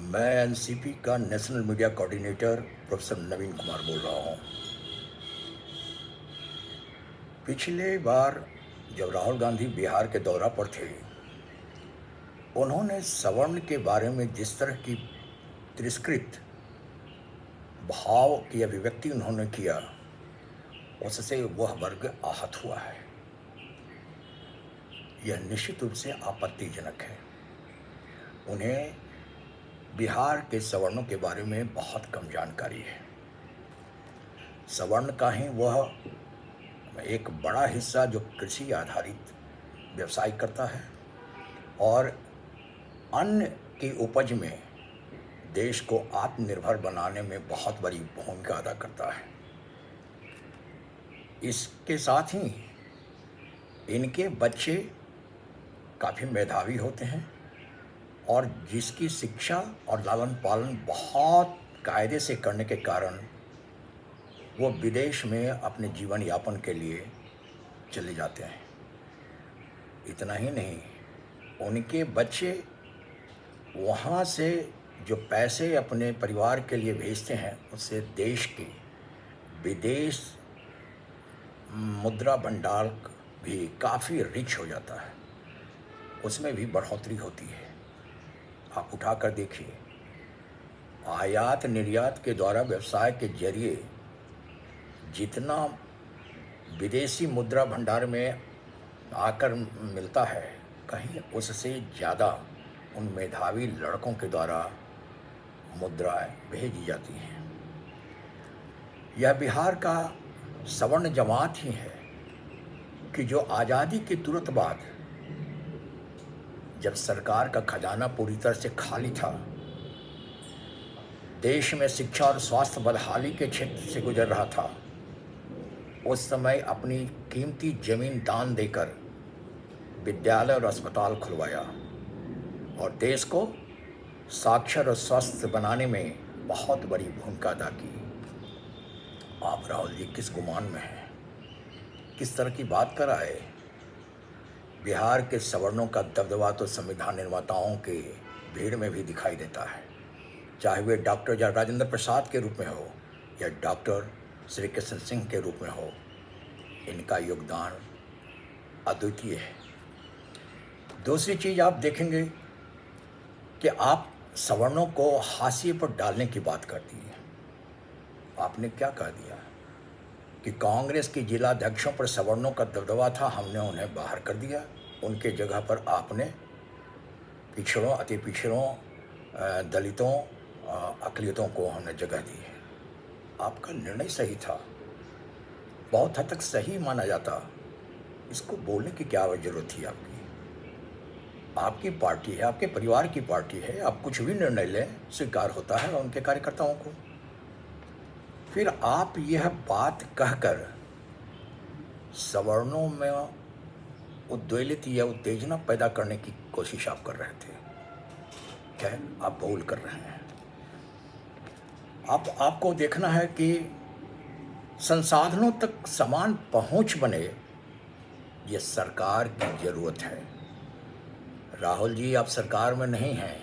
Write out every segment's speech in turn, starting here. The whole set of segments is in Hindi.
मैं एनसीपी का नेशनल मीडिया कोऑर्डिनेटर प्रोफेसर नवीन कुमार बोल रहा हूँ। पिछले बार जब राहुल गांधी बिहार के दौरा पर थे, उन्होंने सवर्ण के बारे में जिस तरह की तिरस्कृत भाव की अभिव्यक्ति उन्होंने किया, उससे वह वर्ग आहत हुआ है। यह निश्चित रूप से आपत्तिजनक है। उन्हें बिहार के सवर्णों के बारे में बहुत कम जानकारी है। सवर्ण का ही वह एक बड़ा हिस्सा जो कृषि आधारित व्यवसाय करता है और अन्न की उपज में देश को आत्मनिर्भर बनाने में बहुत बड़ी भूमिका अदा करता है। इसके साथ ही इनके बच्चे काफ़ी मेधावी होते हैं और जिसकी शिक्षा और लालन पालन बहुत कायदे से करने के कारण वो विदेश में अपने जीवन यापन के लिए चले जाते हैं। इतना ही नहीं, उनके बच्चे वहाँ से जो पैसे अपने परिवार के लिए भेजते हैं, उससे देश के विदेश मुद्रा भंडार भी काफ़ी रिच हो जाता है, उसमें भी बढ़ोतरी होती है। आप उठा कर देखिए, आयात निर्यात के द्वारा व्यवसाय के जरिए जितना विदेशी मुद्रा भंडार में आकर मिलता है, कहीं उससे ज़्यादा उन मेधावी लड़कों के द्वारा मुद्राएं भेजी जाती हैं। यह बिहार का सवर्ण जमात ही है कि जो आज़ादी के तुरंत बाद जब सरकार का खजाना पूरी तरह से खाली था, देश में शिक्षा और स्वास्थ्य बदहाली के क्षेत्र से गुजर रहा था, उस समय अपनी कीमती जमीन दान देकर विद्यालय और अस्पताल खुलवाया और देश को साक्षर और स्वस्थ बनाने में बहुत बड़ी भूमिका अदा की। आप राहुल जी किस गुमान में हैं? किस तरह की बात कर आए? बिहार के सवर्णों का दबदबा तो संविधान निर्माताओं के भीड़ में भी दिखाई देता है, चाहे वे डॉक्टर राजेंद्र प्रसाद के रूप में हो या डॉक्टर श्री कृष्ण सिंह के रूप में हो। इनका योगदान अद्वितीय है। दूसरी चीज़ आप देखेंगे कि आप सवर्णों को हाशिए पर डालने की बात करती है। आपने क्या कह दिया कि कांग्रेस के जिला अध्यक्षों पर सवर्णों का दबदबा था, हमने उन्हें बाहर कर दिया। उनके जगह पर आपने पिछड़ों, अति पिछड़ों, दलितों, अक़लियतों को हमने जगह दी है। आपका निर्णय सही था, बहुत हद तक सही माना जाता। इसको बोलने की क्या ज़रूरत थी? आपकी पार्टी है, आपके परिवार की पार्टी है, आप कुछ भी निर्णय लें, स्वीकार होता है उनके कार्यकर्ताओं को। फिर आप यह बात कहकर सवर्णों में उद्वेलित या उत्तेजना पैदा करने की कोशिश आप कर रहे थे। क्या आप भूल कर रहे हैं? आपको देखना है कि संसाधनों तक समान पहुंच बने, ये सरकार की ज़रूरत है। राहुल जी, आप सरकार में नहीं हैं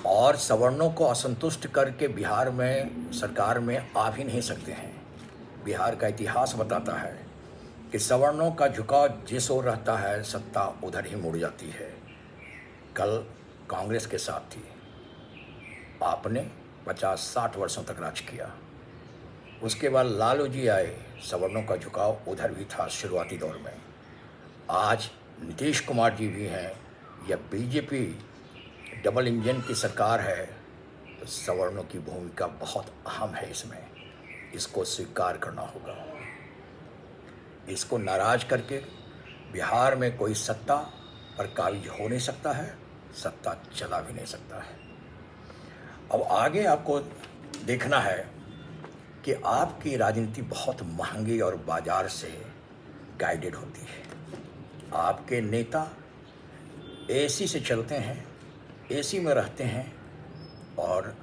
और सवर्णों को असंतुष्ट करके बिहार में सरकार में आ भी नहीं सकते हैं। बिहार का इतिहास बताता है कि सवर्णों का झुकाव जिस ओर रहता है, सत्ता उधर ही मुड़ जाती है। कल कांग्रेस के साथ थी, आपने 50-60 वर्षों तक राज किया। उसके बाद लालू जी आए, सवर्णों का झुकाव उधर भी था शुरुआती दौर में। आज नीतीश कुमार जी भी हैं, या बीजेपी डबल इंजन की सरकार है, तो सवर्णों की भूमिका बहुत अहम है इसमें। इसको स्वीकार करना होगा। इसको नाराज करके बिहार में कोई सत्ता पर काबिज हो नहीं सकता है, सत्ता चला भी नहीं सकता है। अब आगे आपको देखना है कि आपकी राजनीति बहुत महंगी और बाजार से गाइडेड होती है। आपके नेता एसी से चलते हैं, एसी में रहते हैं और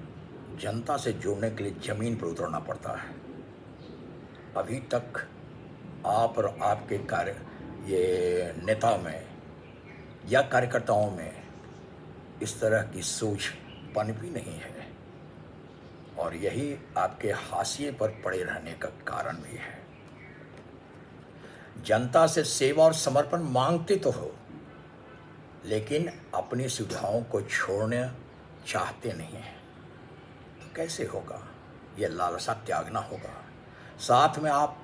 जनता से जुड़ने के लिए ज़मीन पर उतरना पड़ता है। अभी तक आप और आपके ये नेता में या कार्यकर्ताओं में इस तरह की सोच पनपी नहीं है, और यही आपके हाशिए पर पड़े रहने का कारण भी है। जनता से सेवा और समर्पण मांगते तो हो, लेकिन अपनी सुविधाओं को छोड़ना चाहते नहीं हैं। तो कैसे होगा? यह लालसा त्यागना होगा। साथ में आप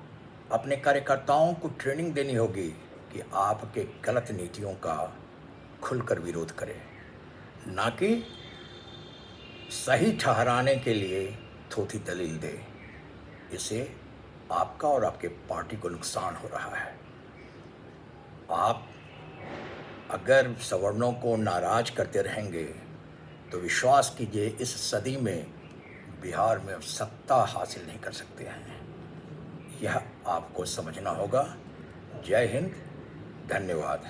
अपने कार्यकर्ताओं को ट्रेनिंग देनी होगी कि आपके गलत नीतियों का खुलकर विरोध करें, ना कि सही ठहराने के लिए थोथी दलील दे। इससे आपका और आपके पार्टी को नुकसान हो रहा है। आप अगर सवर्णों को नाराज करते रहेंगे तो विश्वास कीजिए, इस सदी में बिहार में सत्ता हासिल नहीं कर सकते हैं। यह आपको समझना होगा। जय हिंद, धन्यवाद।